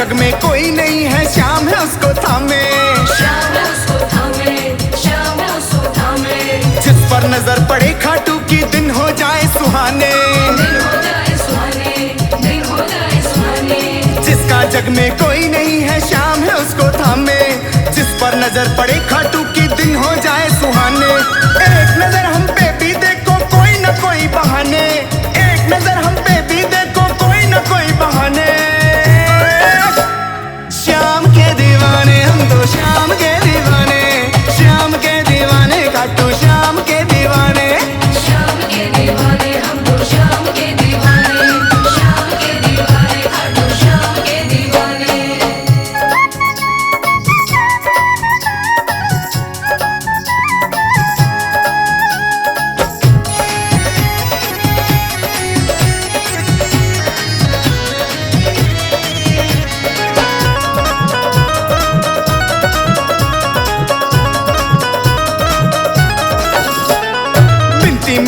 जग में कोई नहीं है, श्याम है उसको थामे, श्याम है उसको थामे, श्याम है उसको थामे। जिस पर नजर पड़े खाटू की दिन हो जाए सुहाने, दिन हो जाए सुहाने, दिन हो जाए सुहाने। जिसका जग में कोई नहीं है, श्याम है उसको थामे, जिस पर नजर पड़े खाटू की दिन हो जाए सुहाने। एक नजर हम पे भी देखो, कोई न कोई बहाने, एक नजर हम पे भी देखो, कोई न कोई बहाने। श्याम के दीवाने हम तो, श्याम के दीवाने, श्याम के दीवाने खाटू श्याम के दीवाने। श्याम के दीवाने हम तो, श्याम के दीवाने, श्याम के दीवाने खाटू श्याम के दीवाने।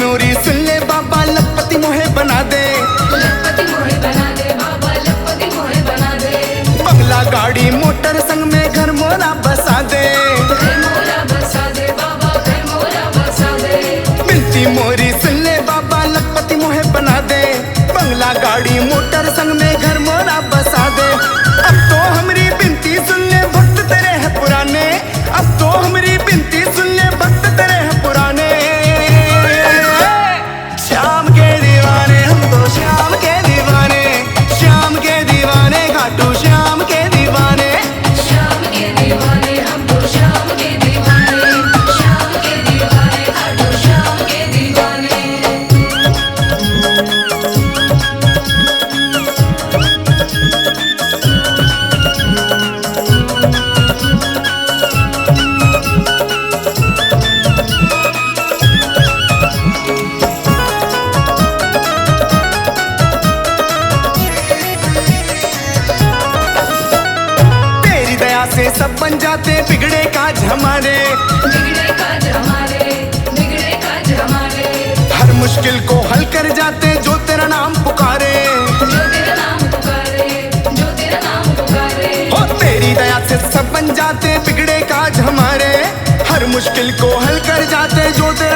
मोरी सुन ले बाबा, लखपति मोहे बना दे, लखपति मोहे बना दे बाबा, लखपति मोहे बना दे। बंगला गाड़ी मोटर संग में घर मोरा बसा दे, घर मोरा बसा दे बाबा, घर मोरा बसा दे। बिनती मोरी सुन ले बाबा, लखपति मोहे बना दे, बंगला गाड़ी मोटर संग में घर मोरा बसा दे। अब तो हमारी बिनती सुन ले, भक्त तेरे है पुराने, अब तो हमारी बिनती सुन ले, भक्त तेरे है पुराने। श्याम के दीवाने हम तो, श्याम के दीवाने, श्याम के दीवाने खाटू श्याम के दीवाने। श्याम के दीवाने हम तो, श्याम के दीवाने, श्याम के दीवाने खाटू श्याम के दीवाने। से सब बन जाते, बिगड़े काज हमारे, बिगड़े काज हमारे, बिगड़े काज हमारे। हर मुश्किल को हल कर जाते, जो तेरा नाम पुकारे, जो तेरा नाम पुकारे, जो तेरा नाम पुकारे। हो तेरी दया से सब बन जाते, बिगड़े काज हमारे, हर मुश्किल को हल कर जाते, जो तेरा